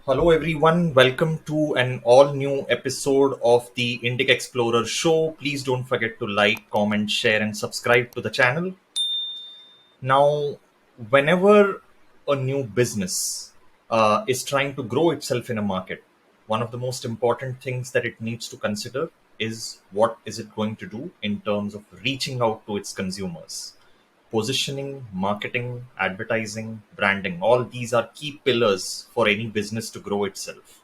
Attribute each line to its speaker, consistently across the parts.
Speaker 1: Hello, everyone. Welcome to an all new episode of the Indic Explorer show. Please don't forget to like, comment, share, and subscribe to the channel. Now, whenever a new business is trying to grow itself in a market, one of the most important things that it needs to consider is what is it going to do in terms of reaching out to its consumers. Positioning, marketing, advertising, branding, all these are key pillars for any business to grow itself.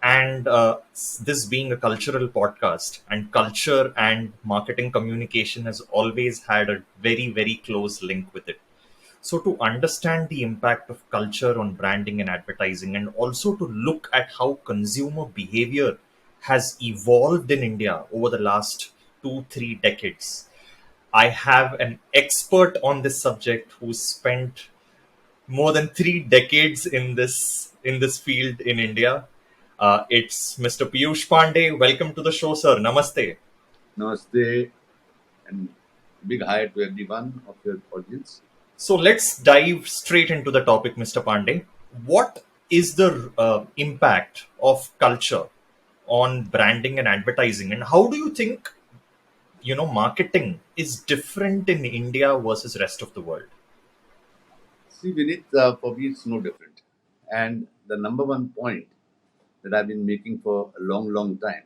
Speaker 1: And this being a cultural podcast, and culture and marketing communication has always had a very, very close link with it. So, to understand the impact of culture on branding and advertising, and also to look at how consumer behavior has evolved in India over the last 2, 3 decades, I have an expert on this subject who spent more than 3 decades in this field in India. It's Mr. Piyush Pandey. Welcome to the show, sir. Namaste.
Speaker 2: Namaste and big hi to everyone of your audience.
Speaker 1: So let's dive straight into the topic, Mr. Pandey. What is the impact of culture on branding and advertising, and how do you think marketing is different in India versus rest of the world?
Speaker 2: See, Vineet, for me it's no different. And the number one point that I've been making for a long, long time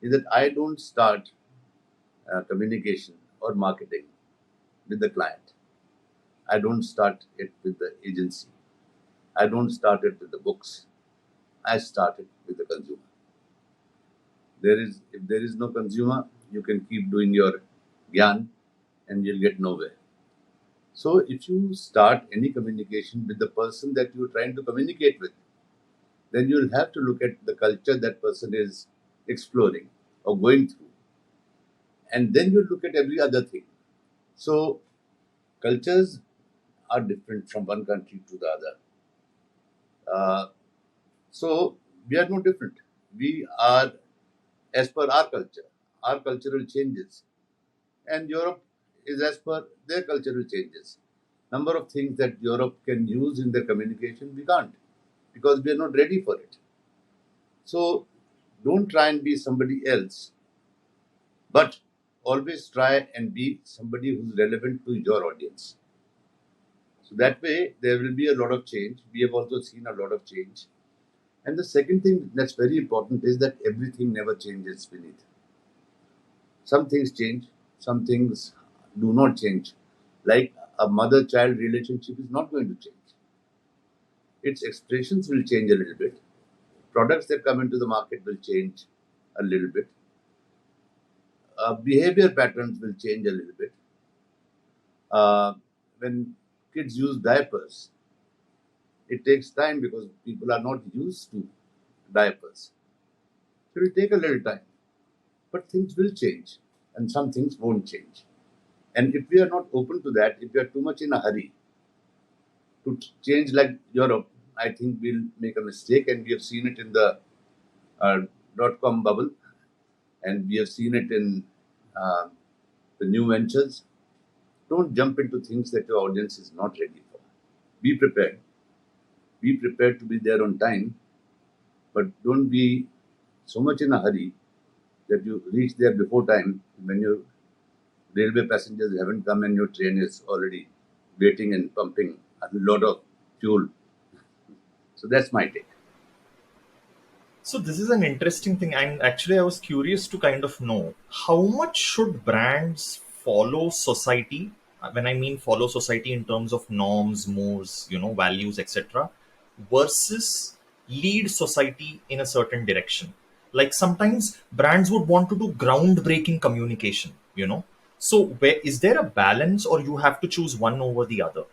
Speaker 2: is that I don't start communication or marketing with the client. I don't start it with the agency. I don't start it with the books. I start it with the consumer. If there is no consumer, you can keep doing your gyan and you'll get nowhere. So if you start any communication with the person that you're trying to communicate with, then you'll have to look at the culture that person is exploring or going through. And then you look at every other thing. So cultures are different from one country to the other. Uh, so we are no different. We are as per our culture, our cultural changes. And Europe is as per their cultural changes. Number of things that Europe can use in their communication, we can't because we are not ready for it. So don't try and be somebody else, but always try and be somebody who's relevant to your audience. So that way there will be a lot of change. We have also seen a lot of change. And the second thing that's very important is that everything never changes, Vineet. Some things change, some things do not change. Like a mother child relationship is not going to change. Its expressions will change a little bit. Products that come into the market will change a little bit. Behavior patterns will change a little bit. When kids use diapers, it takes time because people are not used to diapers. So it will take a little time. But things will change and some things won't change. And if we are not open to that, if we are too much in a hurry to change like Europe, I think we'll make a mistake. And we have seen it in the dot-com bubble, and we have seen it in uh, the new ventures. Don't jump into things that your audience is not ready for. Be prepared. Be prepared to be there on time, but don't be so much in a hurry that you reach there before time when your railway passengers haven't come and your train is already waiting and pumping a lot of fuel. So that's my take.
Speaker 1: So this is an interesting thing, and actually, I was curious to kind of know how much should brands follow society. When I mean follow society in terms of norms, moves, values, etc., versus lead society in a certain direction. Like sometimes brands would want to do groundbreaking communication. So where is there a balance, or you have to choose one over the other?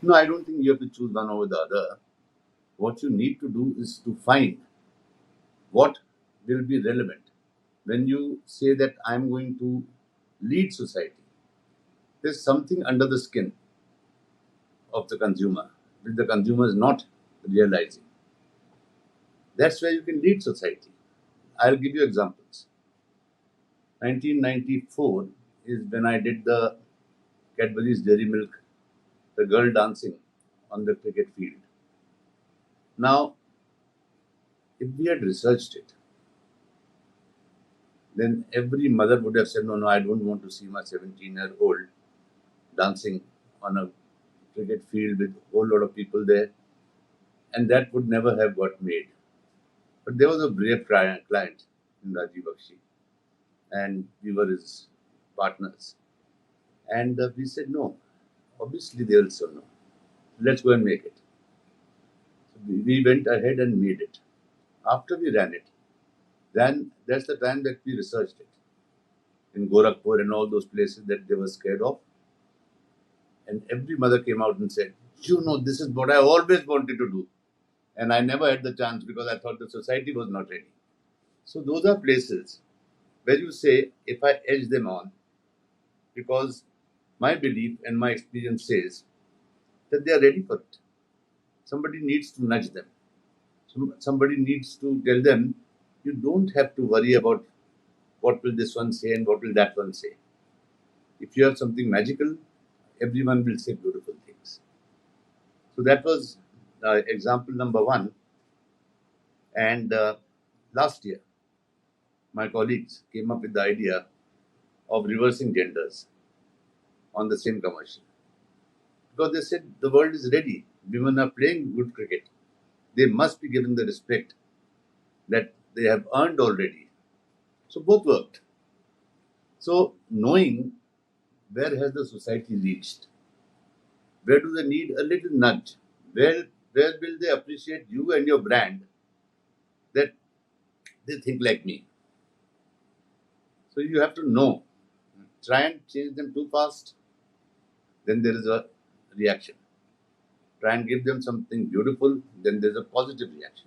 Speaker 2: No, I don't think you have to choose one over the other. What you need to do is to find what will be relevant. When you say that I'm going to lead society, there's something under the skin of the consumer which the consumer is not realizing. That's where you can lead society. I'll give you examples. 1994 is when I did the Cadbury's Dairy Milk, the girl dancing on the cricket field. Now, if we had researched it, then every mother would have said, no, no, I don't want to see my 17-year-old dancing on a cricket field with a whole lot of people there. And that would never have got made. But there was a brave client in Rajiv Bakshi, and we were his partners. And we said, no, obviously they will say no. Let's go and make it. So we went ahead and made it. After we ran it, then that's the time that we researched it in Gorakhpur and all those places that they were scared of. And every mother came out and said, you know, this is what I always wanted to do. And I never had the chance because I thought the society was not ready. So those are places where you say, if I edge them on, because my belief and my experience says that they are ready for it. Somebody needs to nudge them. Somebody needs to tell them, you don't have to worry about what will this one say and what will that one say. If you have something magical, everyone will say beautiful things. So that was example number one. And last year, my colleagues came up with the idea of reversing genders on the same commercial. Because they said the world is ready. Women are playing good cricket. They must be given the respect that they have earned already. So both worked. So knowing where has the society reached, where do they need a little nudge, where will they appreciate you and your brand that they think like me. So you have to know. Try and change them too fast, then there is a reaction. Try and give them something beautiful, then there's a positive reaction.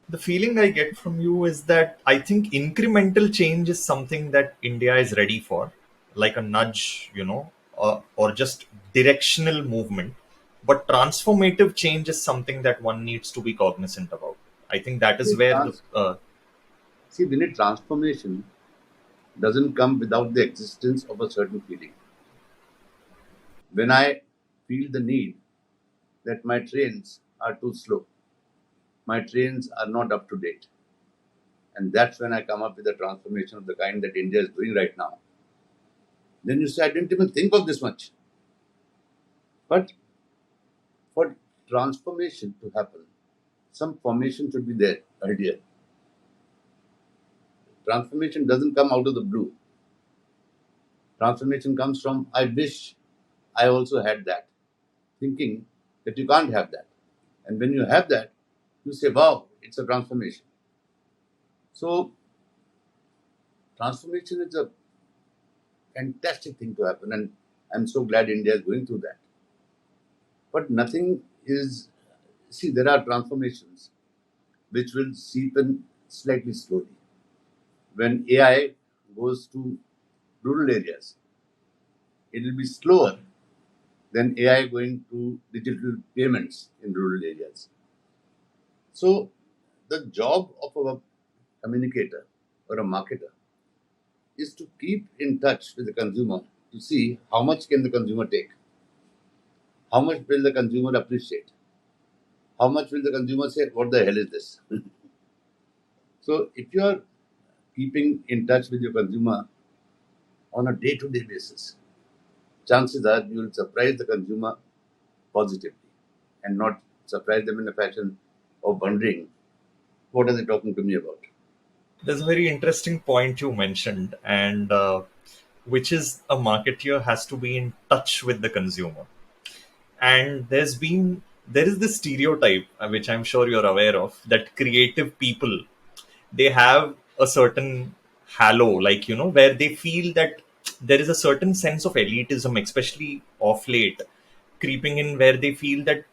Speaker 1: The feeling I get from you is that I think incremental change is something that India is ready for, like a nudge, or just directional movement. But transformative change is something that one needs to be cognizant about. I think that is
Speaker 2: See,
Speaker 1: where the
Speaker 2: trans- See, Vineet, transformation doesn't come without the existence of a certain feeling. When I feel the need that my trains are too slow, my trains are not up to date, and that's when I come up with a transformation of the kind that India is doing right now. Then you say, I didn't even think of this much. But for transformation to happen, some formation should be there earlier. Transformation doesn't come out of the blue. Transformation comes from, I wish I also had that, thinking that you can't have that. And when you have that, you say, wow, it's a transformation. So, transformation is a fantastic thing to happen, and I'm so glad India is going through that. But nothing is, see, there are transformations which will seep in slightly slowly. When AI goes to rural areas, it will be slower than AI going to digital payments in rural areas. So, the job of a communicator or a marketer is to keep in touch with the consumer to see how much can the consumer take, how much will the consumer appreciate, how much will the consumer say, what the hell is this? So, if you are keeping in touch with your consumer on a day-to-day basis, chances are you will surprise the consumer positively and not surprise them in a fashion of wondering what are they talking to me about.
Speaker 1: there's a very interesting point you mentioned, and which is a marketeer has to be in touch with the consumer. And there is this stereotype, which I'm sure you're aware of, that creative people, they have a certain halo, like, where they feel that there is a certain sense of elitism, especially of late, creeping in, where they feel that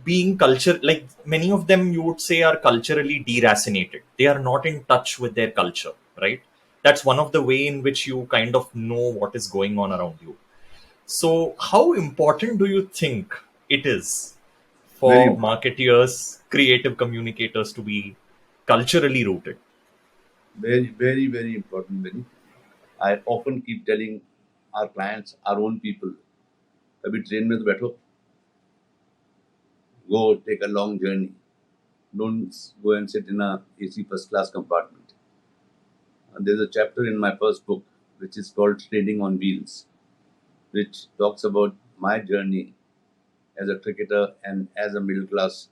Speaker 1: being culture, like many of them you would say, are culturally deracinated. They are not in touch with their culture, right? That's one of the way in which you kind of know what is going on around you. So how important do you think it is
Speaker 2: Very
Speaker 1: for
Speaker 2: important.
Speaker 1: marketeers, creative communicators, to be culturally rooted?
Speaker 2: Very, very, very important. Very. I often keep telling our clients, our own people, अभी train में तो बैठो Go take a long journey. Don't go and sit in a AC first class compartment. And there's a chapter in my first book which is called Trading on Wheels, which talks about my journey as a cricketer and as a middle class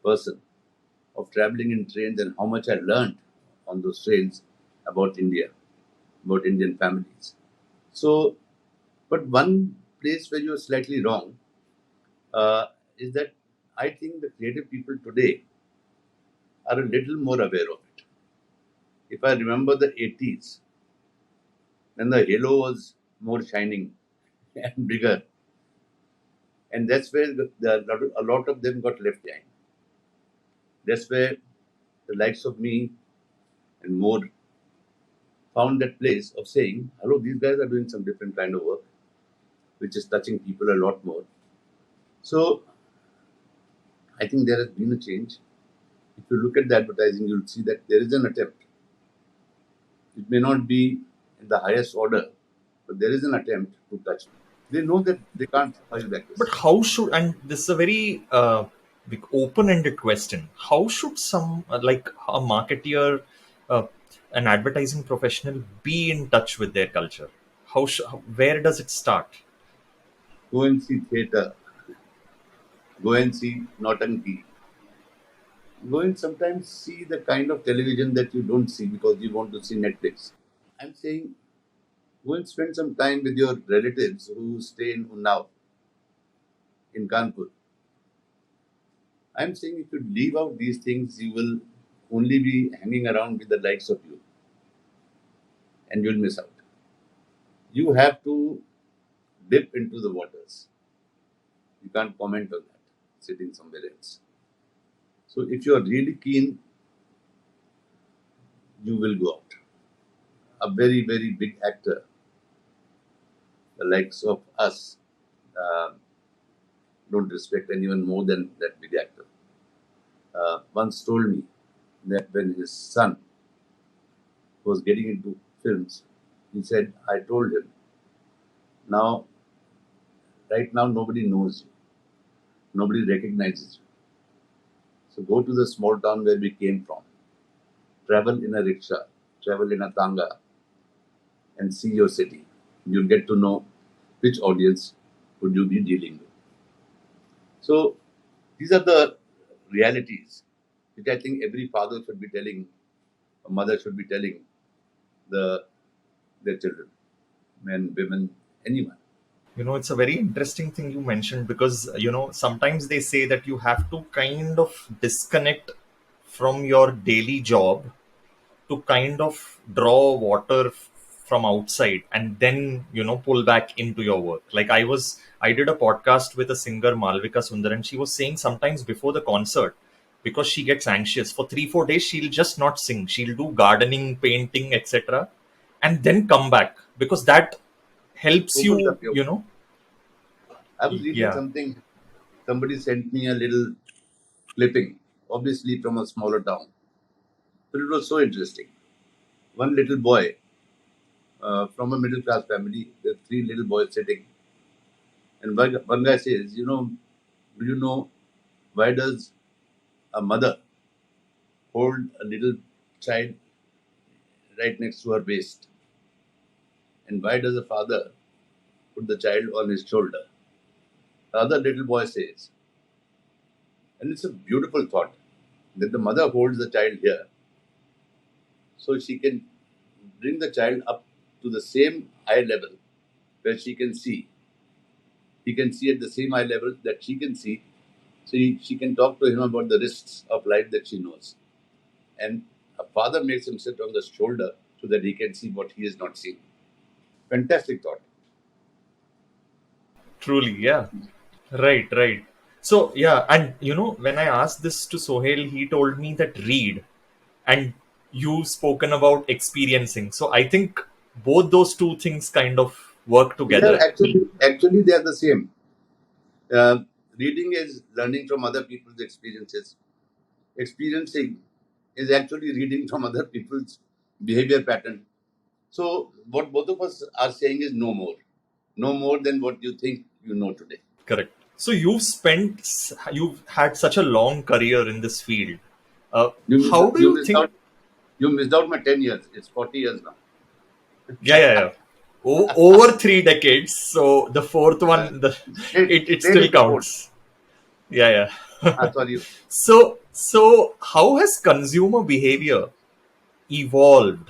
Speaker 2: person of traveling in trains and how much I learned on those trains about India, about Indian families. So, but one place where you're slightly wrong is that I think the creative people today are a little more aware of it. If I remember the 80s, when the halo was more shining and bigger, and that's where a lot of them got left behind. That's where the likes of me and more found that place of saying, hello, these guys are doing some different kind of work, which is touching people a lot more. So I think there has been a change. If you look at the advertising, you'll see that there is an attempt. It may not be in the highest order, but there is an attempt to touch me. They know that they can't touch like
Speaker 1: But
Speaker 2: this.
Speaker 1: how should, and this is a very big open-ended question. How should some like a marketeer, uh, an advertising professional, be in touch with their culture? Where does it start?
Speaker 2: Go and see theatre. Go and see Nautanki. Go and sometimes see the kind of television that you don't see because you want to see Netflix. I'm saying go and spend some time with your relatives who stay in Unnao, in Kanpur. I'm saying if you leave out these things, you will only be hanging around with the likes of you and you'll miss out. You have to dip into the waters. You can't comment on that sitting somewhere else. So if you are really keen, you will go out. A very, very big actor, the likes of us, uh, don't respect anyone more than that big actor. Once told me that when his son was getting into films, he said, I told him, now, right now, nobody knows you, nobody recognizes you. So go to the small town where we came from, travel in a rickshaw, travel in a tanga, and see your city. You'll get to know which audience would you be dealing with. So these are the realities which I think every father should be telling, a mother should be telling the their children, men, women, anyone.
Speaker 1: It's a very interesting thing you mentioned because, sometimes they say that you have to kind of disconnect from your daily job to kind of draw water from outside and then, pull back into your work. Like I did a podcast with a singer, Maalavika Sundar, and she was saying sometimes before the concert, because she gets anxious for 3-4 days, she'll just not sing. She'll do gardening, painting, etc., and then come back because that helps
Speaker 2: Opens
Speaker 1: you,
Speaker 2: up your. I was reading
Speaker 1: yeah.
Speaker 2: something. Somebody sent me a little clipping, obviously from a smaller town, but it was so interesting. One little boy from a middle class family, there are three little boys sitting, and one guy says, do you know why does a mother hold a little child right next to her waist, and why does a father put the child on his shoulder? The other little boy says, and it's a beautiful thought that the mother holds the child here so she can bring the child up to the same eye level where she can see. He can see at the same eye level that she can see, so she can talk to him about the risks of life that she knows. And a father makes him sit on the shoulder so that he can see what he is not seeing. Fantastic thought.
Speaker 1: Truly, yeah. Right, right. So, yeah, and when I asked this to Sohail, he told me that read, and you spoken about experiencing. So, I think both those two things kind of work
Speaker 2: They are
Speaker 1: together.
Speaker 2: actually they are the same. Uh, Reading is learning from other people's experiences. Experiencing is actually reading from other people's behavior pattern. So what both of us are saying is no more than what you think you know today.
Speaker 1: Correct. So you've had such a long career in this field.
Speaker 2: You missed,
Speaker 1: How do
Speaker 2: you
Speaker 1: you
Speaker 2: missed
Speaker 1: think?
Speaker 2: out. You missed out my 10 years. It's 40 years now.
Speaker 1: Yeah, yeah, yeah. Over 3 decades. So the fourth one, it
Speaker 2: Straight
Speaker 1: still
Speaker 2: into fourth.
Speaker 1: counts. Yeah, yeah.
Speaker 2: Sorry.
Speaker 1: So how has consumer behavior evolved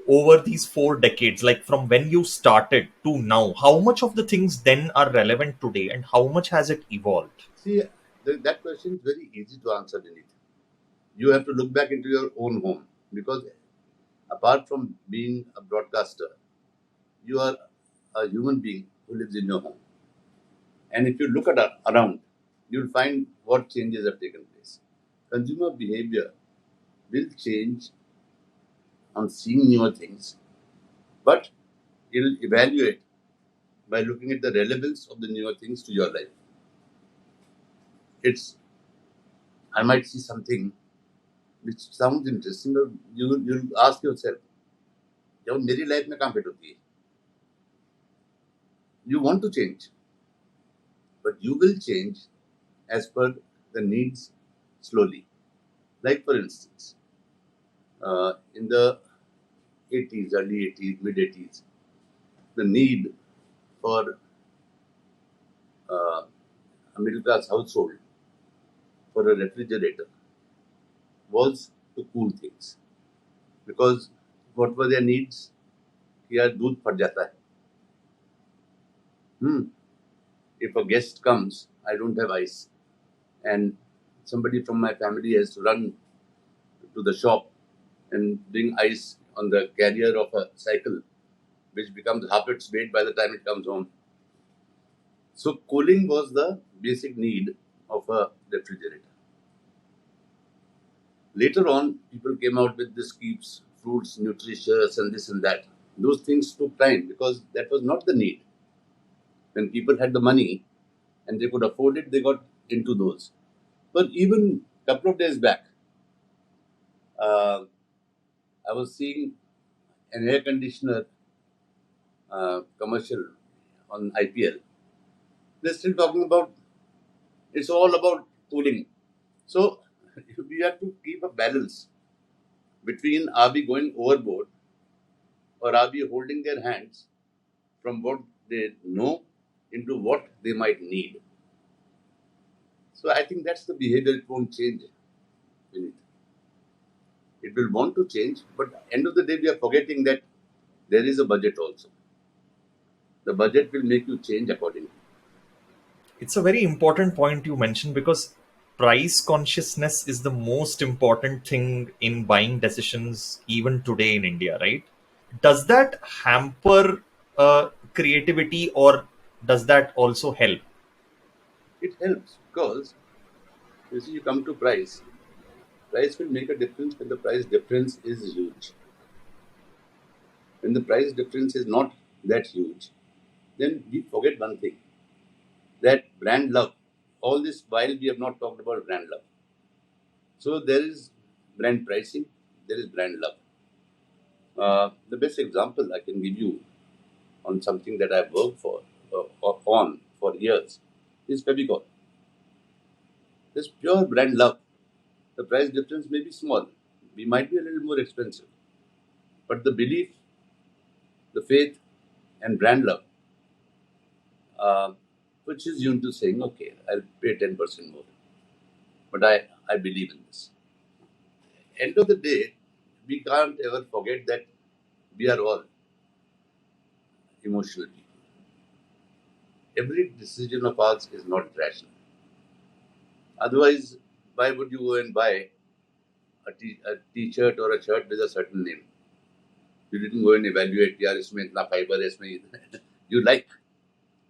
Speaker 1: over these 4 decades? Like from when you started to now, how much of the things then are relevant today, and how much has it evolved?
Speaker 2: See, that question is very easy to answer, Vineet. You have to look back into your own home because apart from being a broadcaster, you are a human being who lives in your home. And if you look at around, you'll find what changes have taken place. Consumer behavior will change on seeing newer things, but it'll evaluate by looking at the relevance of the newer things to your life. It's I might see something which sounds interesting, or you'll ask yourself, "यार मेरी life में कहाँ fit होती है?" You want to change, but you will change as per the needs slowly. Like for instance, in the 80s, early 80s, mid 80s, the need for a middle class household for a refrigerator was to cool things because what were their needs? कि यार दूध फट जाता है. Hmm. If a guest comes, I don't have ice, and somebody from my family has to run to the shop and bring ice on the carrier of a cycle, which becomes half its weight by the time it comes home. So cooling was the basic need of a refrigerator. Later on, people came out with this keeps fruits nutritious and this and that. Those things took time because that was not the need. When people had the money and they could afford it, they got into those. But even a couple of days back, uh, I was seeing an air conditioner commercial on IPL. They're still talking about it's all about cooling. So we have to keep a balance between are we going overboard or are we holding their hands from what they know into what they might need. So I think that's the behavior. It won't change. Vineet. It will want to change, but at the end of the day, we are forgetting that there is a budget also. The budget will make you change accordingly.
Speaker 1: It's a very important point you mentioned, because price consciousness is the most important thing in buying decisions even today in India, right? Does that hamper creativity, or does that also help?
Speaker 2: It helps because you see, you come to price. Price will make a difference when the price difference is huge. When the price difference is not that huge, then we forget one thing that brand love. All this while we have not talked about brand love. So there is brand pricing, there is brand love. The best example I can give you on something that I've worked on for years is Fevicol. There's pure brand love. The price difference may be small. We might be a little more expensive. But the belief, the faith, and brand love uh, pushes you into saying, okay, I'll pay 10% more. But I believe in this. End of the day, we can't ever forget that we are all emotional people. Every decision of ours is not rational. Otherwise, why would you go and buy a t-shirt or a shirt with a certain name? You didn't go and evaluate, yaar, isme itna fiber hai, isme you like.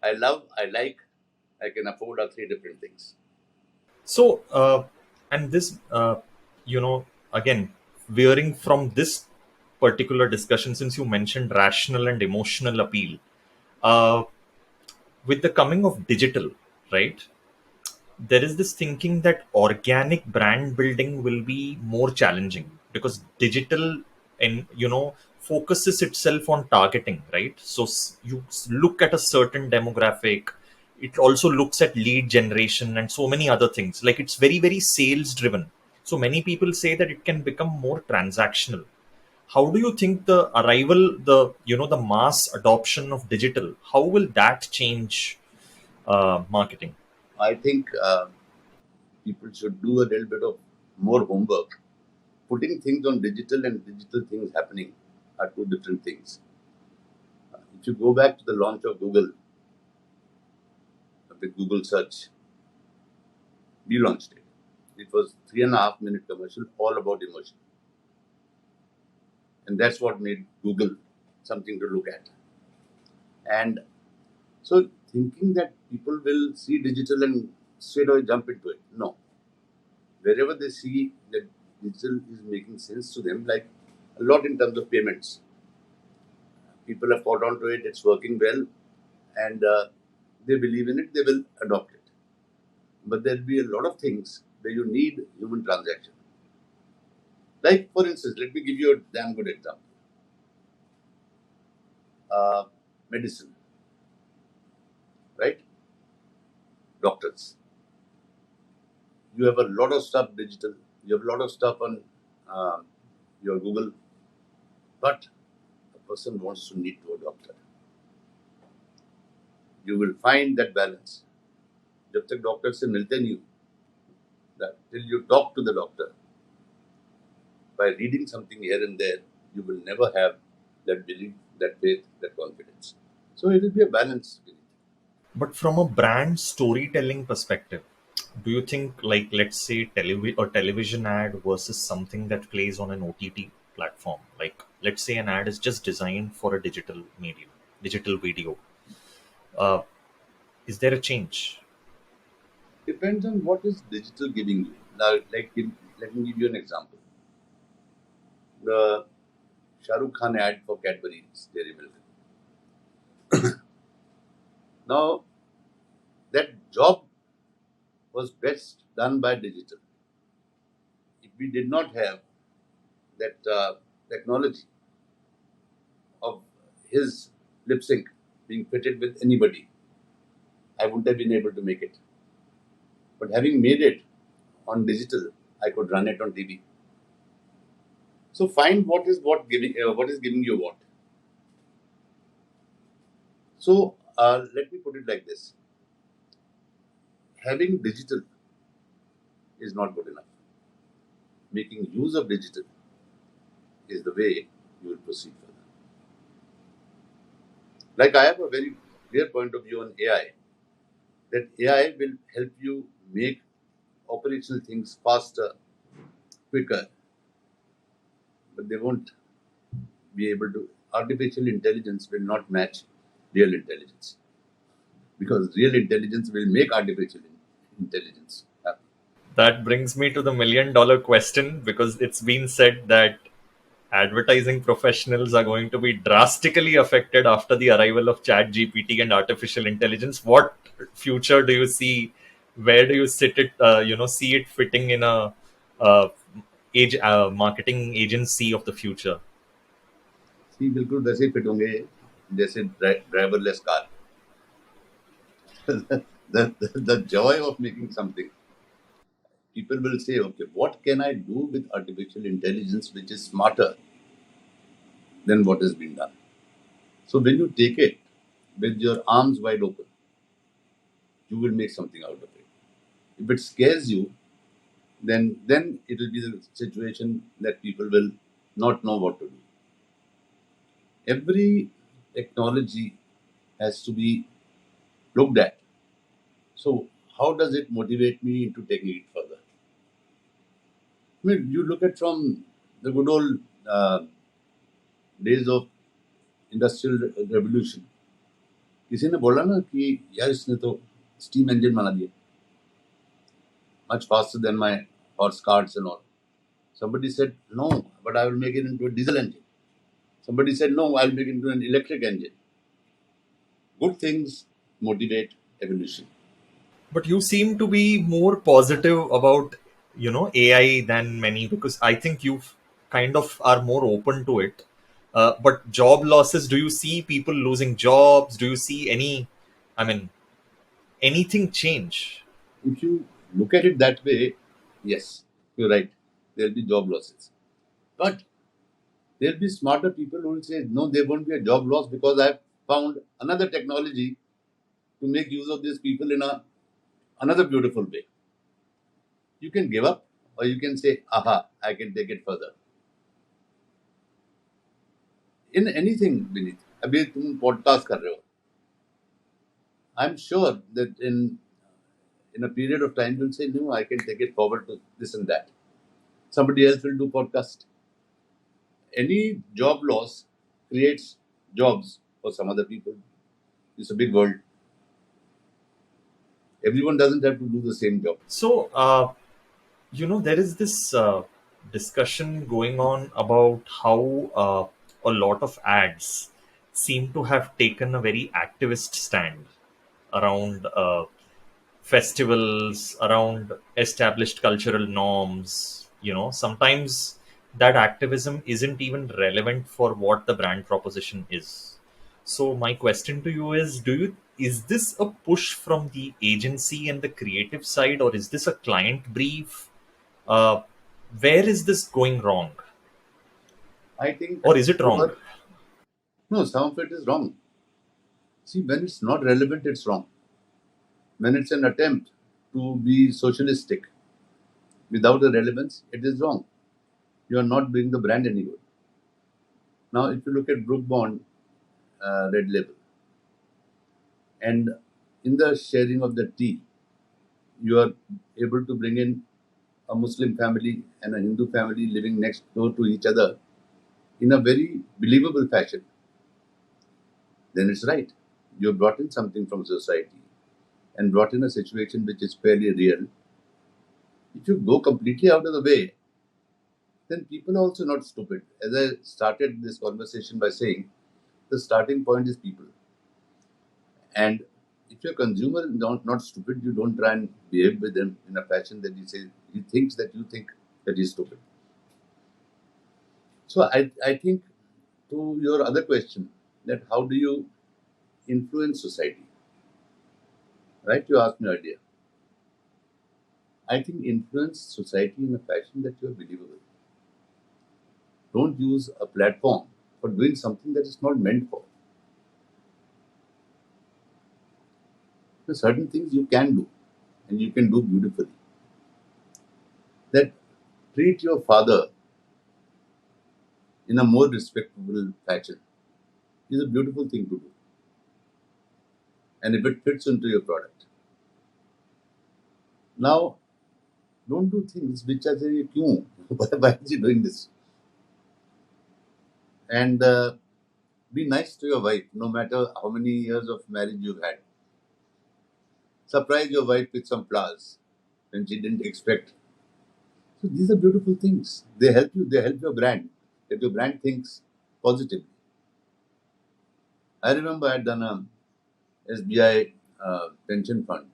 Speaker 2: I love, I like, I can afford are three different things.
Speaker 1: So, and this, again, veering from this particular discussion, since you mentioned rational and emotional appeal, uh, with the coming of digital, right? There is this thinking that organic brand building will be more challenging, because digital, and focuses itself on targeting, right? So you look at a certain demographic, It also looks at lead generation and so many other things. Like it's very, very sales driven. So many people say that it can become more transactional. How do you think the arrival, the mass adoption of digital, how will that change marketing?
Speaker 2: I think people should do a little bit of more homework. Putting things on digital and digital things happening are two different things. If you go back to the launch of Google, with Google search, we launched it. It was 3.5 minute commercial all about emotion. And that's what made Google something to look at. And so thinking that people will see digital and straight away jump into it. No. Wherever they see that digital is making sense to them, like a lot in terms of payments, people have caught on to it, it's working well, and they believe in it, they will adopt it. But there'll be a lot of things where you need human transaction. Like, for instance, let me give you a damn good example. Medicine, right? Doctors. You have a lot of stuff digital. You have a lot of stuff on uh, your Google, but a person wants to meet to a doctor. You will find that balance. जब तक doctor से मिलते नहीं हो, that till you talk to the doctor, by reading something here and there, you will never have that belief, that faith, that confidence. So it will be a balance.
Speaker 1: But from a brand storytelling perspective, do you think, like, let's say a television ad versus something that plays on an OTT platform? Like, let's say an ad is just designed for a digital medium, digital video. Uh, is there a change?
Speaker 2: Depends on what is digital giving you. Now, let me give you an example. The Shah Rukh Khan ad for Cadbury's Dairy Milk. Now, that job was best done by digital. If we did not have that technology of his lip sync being fitted with anybody, I wouldn't have been able to make it. But having made it on digital, I could run it on TV. So find what is giving you what. So let me put it like this: having digital is not good enough. Making use of digital is the way you will proceed further. Like I have a very clear point of view on AI, that AI will help you make operational things faster, quicker, but they won't be able to. Artificial intelligence will not match real intelligence, because real intelligence will make artificial intelligence happen.
Speaker 1: That brings me to the $1 million question, because it's been said that advertising professionals are going to be drastically affected after the arrival of chat GPT and artificial intelligence. What future do you see? Where do you see it fitting in a uh, marketing agency of the future?
Speaker 2: सी बिल्कुल वैसे ही fit होंगे जैसे driverless car. The joy of making something. People will say, okay, what can I do with artificial intelligence which is smarter than what has been done? So when you take it with your arms wide open, you will make something out of it. If it scares you, then it will be the situation that people will not know what to do. Every technology has to be looked at. So how does it motivate me into taking it further? I mean, you look at from the good old days of industrial revolution. किसी ने बोला ना कि यार इसने तो steam engine बना दिया, much faster than my horse carts and all. Somebody said no, but I will make it into a diesel engine. Somebody said no, I will make it into an electric engine. Good things motivate evolution.
Speaker 1: But you seem to be more positive about AI than many, because I think you kind of are more open to it. But job losses, do you see people losing jobs? Do you see any? I mean, anything change?
Speaker 2: If you look at it that way, yes, you're right. There'll be job losses. But there'll be smarter people who will say, no, there won't be a job loss because I've found another technology to make use of these people in another beautiful way. You can give up or you can say, aha, I can take it further. In anything, Vineet, अभी तुम podcast कर रहे हो. I'm sure that in a period of time you'll say, no, I can take it forward to this and that. Somebody else will do podcast. Any job loss creates jobs for some other people. It's a big world. Everyone doesn't have to do the same job.
Speaker 1: So, there is this discussion going on about how a lot of ads seem to have taken a very activist stand around festivals, around established cultural norms. Sometimes that activism isn't even relevant for what the brand proposition is. So my question to you is, is this a push from the agency and the creative side, or is this a client brief? uh, where is this going wrong,
Speaker 2: I think
Speaker 1: or is it wrong?
Speaker 2: over, no, some of it is wrong. See, when it's not relevant, it's wrong. When it's an attempt to be socialistic without a relevance, it is wrong. You are not doing the brand any good. Now, if you look at Brook Bond Red Label, and in the sharing of the tea, you are able to bring in a Muslim family and a Hindu family living next door to each other in a very believable fashion, then it's right. You have brought in something from society and brought in a situation which is fairly real. If you go completely out of the way, then people are also not stupid. As I started this conversation by saying, the starting point is people. And if your consumer is not stupid, you don't try and behave with him in a fashion that you say he thinks that you think that he's stupid. So I think to your other question, that how do you influence society? Right? You asked me earlier. I think influence society in a fashion that you are believable. Don't use a platform for doing something that is not meant for. There are certain things you can do and you can do beautifully. That treat your father in a more respectable fashion is a beautiful thing to do. And if it fits into your product. Now, don't do things which are saying, "Kyun? Why is he doing this?" And be nice to your wife, no matter how many years of marriage you've had. Surprise your wife with some flowers when she didn't expect. So these are beautiful things. They help you. They help your brand. That your brand thinks positively. I remember I had done a SBI pension fund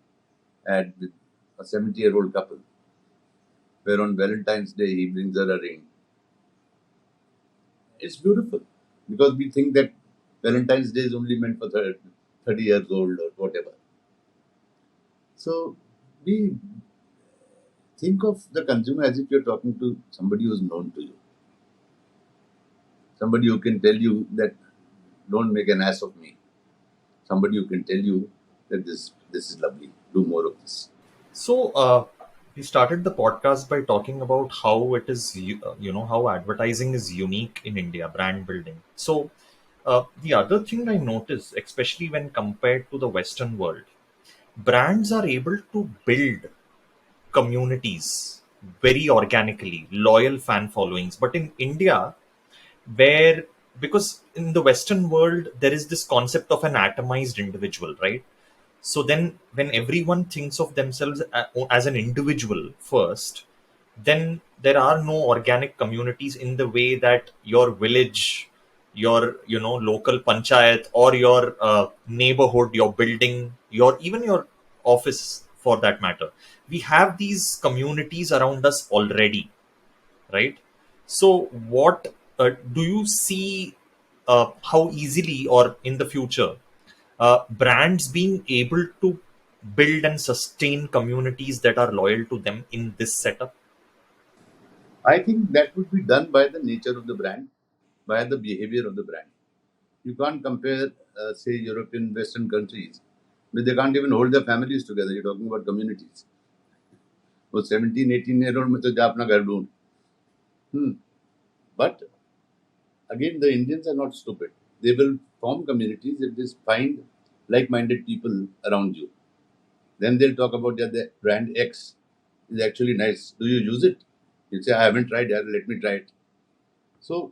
Speaker 2: ad with a 70-year-old couple, where on Valentine's Day he brings her a ring. It's beautiful because we think that Valentine's Day is only meant for 30 years old or whatever. So we think of the consumer as if you're talking to somebody who's known to you. Somebody who can tell you that don't make an ass of me. Somebody who can tell you that this is lovely. Do more of this.
Speaker 1: So, we started the podcast by talking about how it is, how advertising is unique in India, brand building. So, the other thing I notice, especially when compared to the Western world, brands are able to build communities very organically, loyal fan followings. But in India, where, because in the Western world there is this concept of an atomized individual, right? So then when everyone thinks of themselves as an individual first, then there are no organic communities in the way that your village, your local panchayat, or your neighborhood, your building, your even your office for that matter. We have these communities around us already, right? So, what do you see, how easily or in the future brands being able to build and sustain communities that are loyal to them in this setup?
Speaker 2: I think that would be done by the nature of the brand, by the behavior of the brand. You can't compare, say, European Western countries, but they can't even hold their families together. You're talking about communities. वो 17, 18-year-old में तो जा अपना घर ढूंढ. But again, the Indians are not stupid. They will form communities if they find like-minded people around you. Then they'll talk about the brand X is actually nice. Do you use it? You say, I haven't tried it. Let me try it. So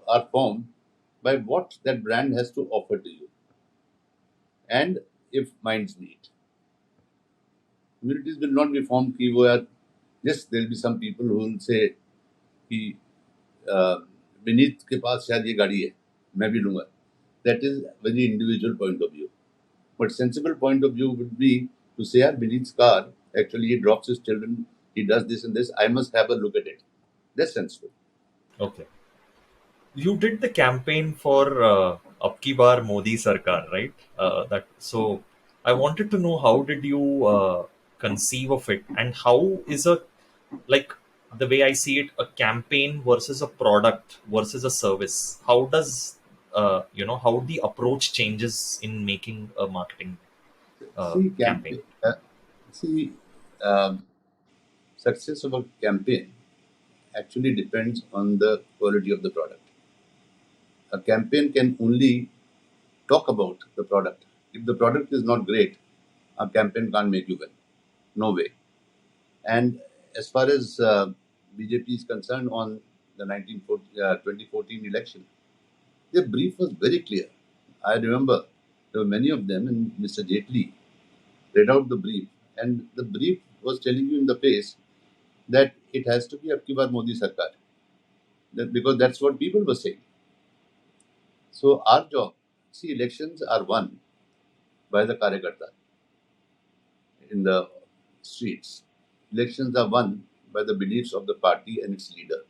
Speaker 2: are formed by what that brand has to offer to you. And if minds meet. Communities will not be formed कि वो यार, yes, there will be some people who will say कि विनीत के पास शायद ये गाड़ी है, मैं भी लूंगा. That is very individual point of view. But sensible point of view would be to say, yaar, Vineet's car, actually he drops his children, he does this and this, I must have a look at it. That's sensible.
Speaker 1: Okay. You did the campaign for Ab Ki Baar Modi Sarkar, right? That so I wanted to know how did you conceive of it, and how is a, like, the way I see it, a campaign versus a product versus a service. How does how the approach changes in making a marketing
Speaker 2: See,
Speaker 1: campaign?
Speaker 2: see, um, success of a campaign actually depends on the quality of the product. A campaign can only talk about the product. If the product is not great, a campaign can't make you win. No way. And as far as BJP is concerned on the 2014 election, their brief was very clear. I remember there were many of them, and Mr. Jaitley read out the brief, and the brief was telling you in the face that it has to be Abki Baar Modi Sarkar, because that's what people were saying. So our job, see, elections are won by the Karyakarta in the streets. Elections are won by the beliefs of the party and its leader.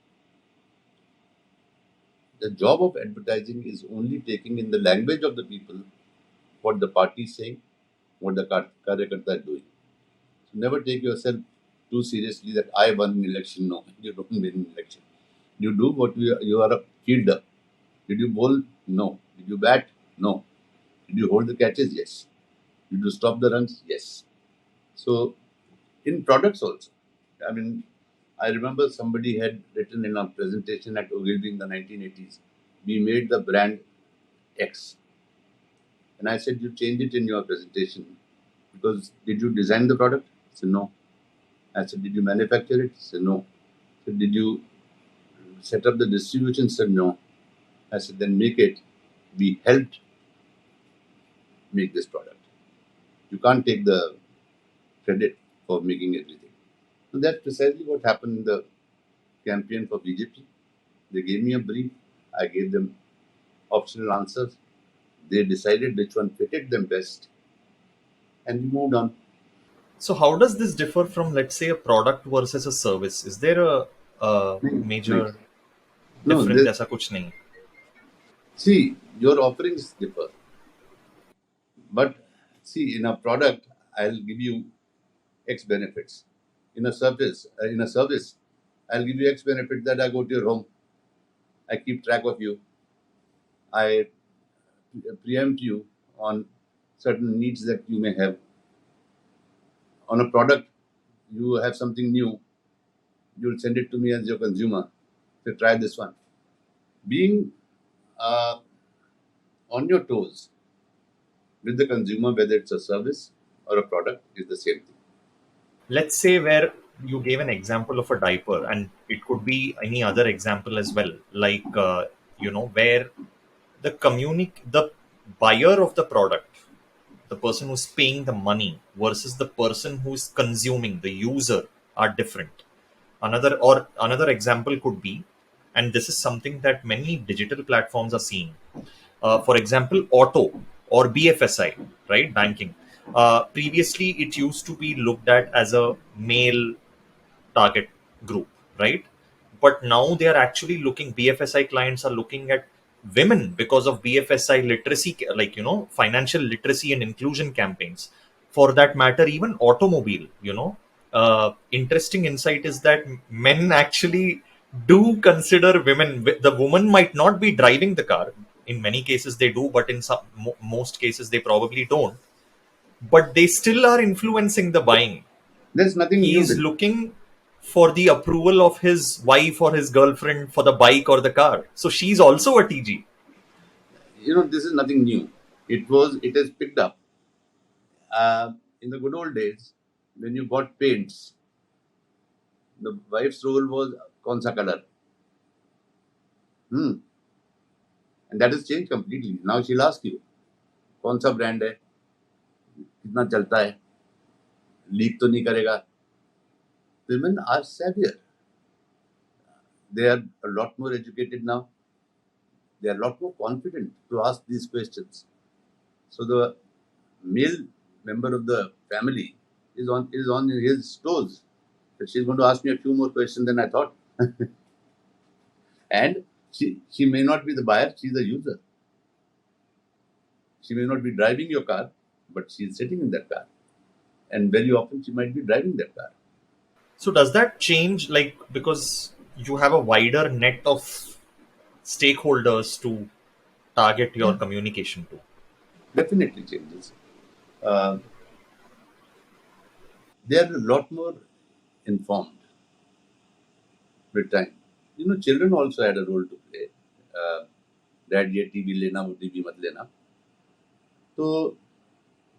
Speaker 2: The job of advertising is only taking in the language of the people what the party is saying, what the Karyakarta is doing. So never take yourself too seriously that I won an election. No, you don't win an election. You do what you are a fielder. Did you bowl? No. Did you bat? No. Did you hold the catches? Yes. Did you stop the runs? Yes. So in products also, I mean, I remember somebody had written in a presentation at Ogilvy in the 1980s, we made the brand X. And I said, you changed it in your presentation because did you design the product? He said, no. I said, did you manufacture it? He said, no. I said, did you set up the distribution? He said, no. I said, then make it. We helped make this product. You can't take the credit for making everything. So that's precisely what happened in the campaign for BJP. They gave me a brief. I gave them optional answers. They decided which one fitted them best, and we moved on.
Speaker 1: So how does this differ from, let's say, a product versus a service? Is there a
Speaker 2: No,
Speaker 1: major
Speaker 2: no.
Speaker 1: difference? ऐसा कुछ नहीं.
Speaker 2: See, your offerings differ, but see, in a product, I'll give you X benefits. In a service, I'll give you X benefit that I go to your home. I keep track of you. I preempt you on certain needs that you may have. On a product, you have something new, you'll send it to me as your consumer to try this one. Being uh, on your toes with the consumer, whether it's a service or a product, is the same thing.
Speaker 1: Let's say where you gave an example of a diaper, and it could be any other example as well, like where the buyer of the product, the person who's paying the money versus the person who's consuming, the user, are different. Another example could be, and this is something that many digital platforms are seeing, for example, auto or BFSI, right? Banking. Previously, it used to be looked at as a male target group, right? But now they are actually looking, BFSI clients are looking at women because of BFSI literacy, like, financial literacy and inclusion campaigns. for that matter, even automobile. Interesting insight is that men actually do consider women. The woman might not be driving the car. In many cases, they do, but in most cases, they probably don't. But they still are influencing the buying.
Speaker 2: There's nothing
Speaker 1: He
Speaker 2: new
Speaker 1: is
Speaker 2: with
Speaker 1: looking for the approval of his wife or his girlfriend for the bike or the car. So she's also a TG.
Speaker 2: this is nothing new. It has picked up. In the good old days, when you bought paints, the wife's role was kaun sa color. Hmm. And that has changed completely. Now she'll ask you, kaun sa brand hai, kitna chalta hai, leak to nahi karega. Women are savvier. They are a lot more educated now. They are a lot more confident to ask these questions. So the male member of the family is on his toes. But she's going to ask me a few more questions than I thought. And she may not be the buyer, she's a user. She may not be driving your car, but she's sitting in that car. And very often she might be driving that car.
Speaker 1: So does that change, like, because you have a wider net of stakeholders to target your
Speaker 2: Yeah,
Speaker 1: communication to?
Speaker 2: definitely changes. Uh, they are a lot more informed with time. Children also had a role to play. Uh, Dad, ये TV लेना वो TV मत लेना. So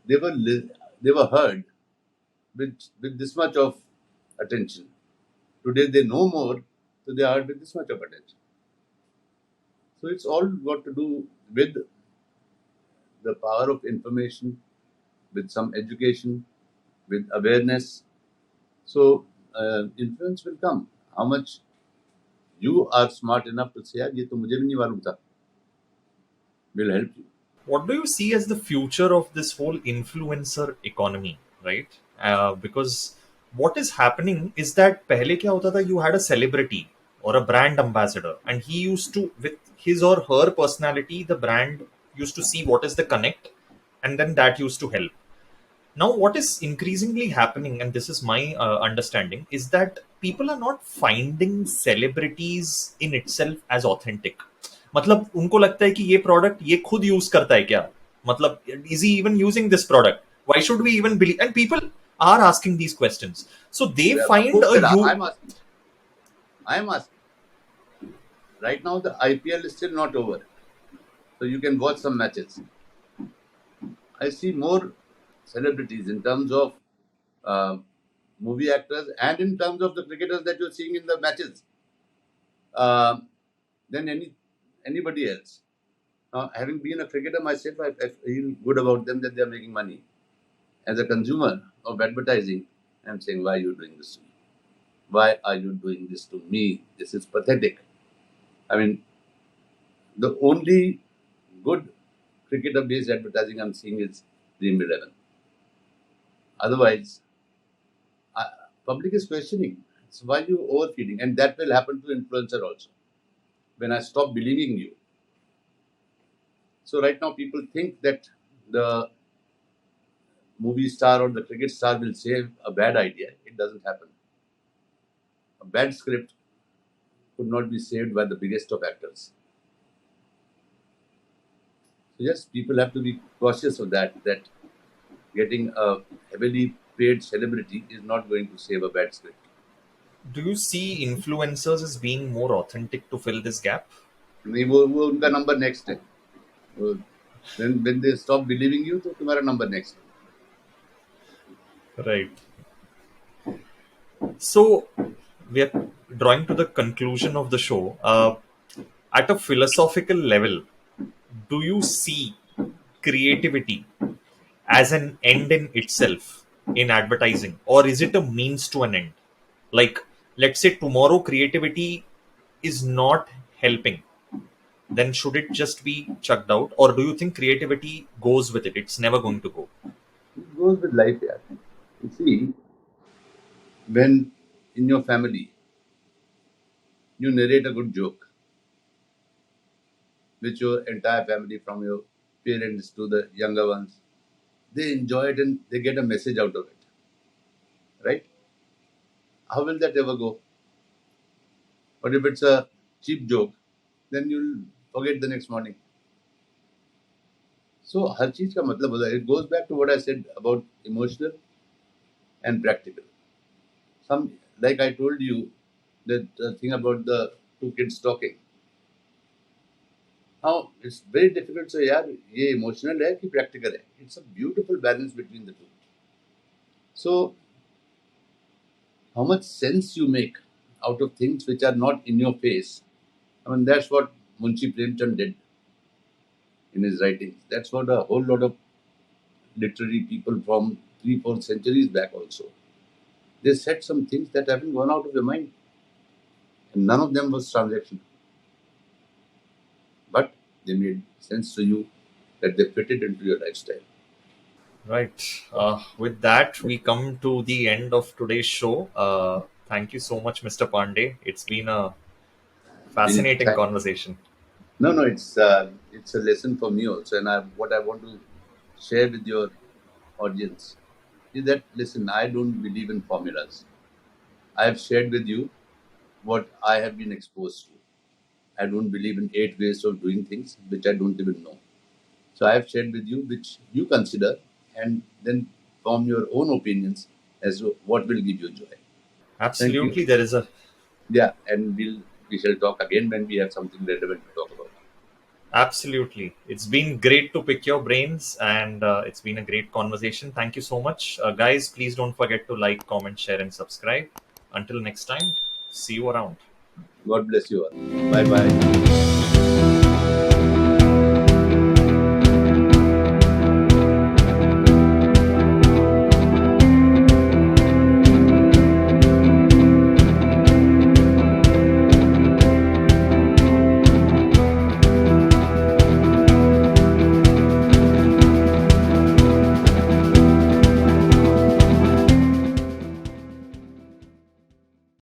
Speaker 2: they were they were heard with this much of attention. Today they know more, so they are heard with this much of attention. So it's all got to do with the power of information, with some education, with awareness. So influence will come. How much you are smart enough to say, यार ये तो मुझे भी नहीं मालूम था, will help you.
Speaker 1: What do you see as the future of this whole influencer economy, right? Because what is happening is that pehle kya hota tha, you had a celebrity or a brand ambassador, and he used to, with his or her personality, the brand used to see what is the connect, and then that used to help. Now, what is increasingly happening, and this is my understanding, is that people are not finding celebrities in itself as authentic. मतलब उनको लगता है कि ये product ये खुद use करता है क्या, मतलब is he even using this product, why should we even believe, and people are asking these questions, so they
Speaker 2: Yeah, of
Speaker 1: find
Speaker 2: course,
Speaker 1: a
Speaker 2: there are.
Speaker 1: you.
Speaker 2: I'm asking. I'm asking. Right now, the IPL is still not over, so you can watch some matches. I see more celebrities in terms of uh, movie actors and in terms of the cricketers that you're seeing in the matches uh, than anybody else. Now, having been a cricketer myself, I feel good about them that they are making money. As a consumer of advertising, I'm saying, why are you doing this to me? Why are you doing this to me? This is pathetic. I mean, the only good cricketer-based advertising I'm seeing is Dream 11. Otherwise, uh, public is questioning. So why are you overfeeding? And that will happen to influencer also. When I stop believing you. So right now people think that the movie star or the cricket star will save a bad idea. It doesn't happen. A bad script could not be saved by the biggest of actors. So yes, people have to be cautious of that getting a heavily paid celebrity is not going to save a bad script.
Speaker 1: Do you see influencers as being more authentic to fill this gap?
Speaker 2: नहीं वो उनका number next है. वो- when they stop believing you तो तुम्हारा number next है.
Speaker 1: Right. So we are drawing to the conclusion of the show. At a philosophical level, do you see creativity as an end in itself in advertising, or is it a means to an end? Like, let's say tomorrow creativity is not helping, then should it just be chucked out, or do you think creativity goes with it? It's never going to go.
Speaker 2: It goes with life, yeah. You see, when in your family you narrate a good joke, which your entire family, from your parents to the younger ones, they enjoy it and they get a message out of it, right? How will that ever go? But if it's a cheap joke, then you'll forget the next morning. So हर चीज का मतलब होता है. It goes back to what I said about emotional and practical. Some, like I told you, that thing about the two kids talking. Now it's very difficult to say, यार ये emotional है कि practical है. It's a beautiful balance between the two. So how much sense you make out of things which are not in your face. I mean, that's what Munshi Premchand did in his writings. That's what a whole lot of literary people from 3-4 centuries back also. They said some things that haven't gone out of your mind. And none of them was transactional. But they made sense to you that they fitted into your lifestyle.
Speaker 1: Right. With that, we come to the end of today's show. Thank you so much, Mr. Pandey. It's been a
Speaker 2: Vineet,
Speaker 1: fascinating conversation.
Speaker 2: no, it's a lesson for me also, and what I want to share with your audience is that, listen, I don't believe in formulas. I have shared with you what I have been exposed to. I don't believe in 8 ways of doing things which I don't even know. So I have shared with you which you consider, and then form your own opinions as to what will give you joy. Thank you.
Speaker 1: Absolutely, there is a
Speaker 2: Yeah, and we shall talk again when we have something relevant to talk about.
Speaker 1: absolutely. It's been great to pick your brains, and it's been a great conversation. Thank you so much, guys. Please don't forget to like, comment, share, and subscribe. Until next time, see you around.
Speaker 2: God bless you all. Bye bye.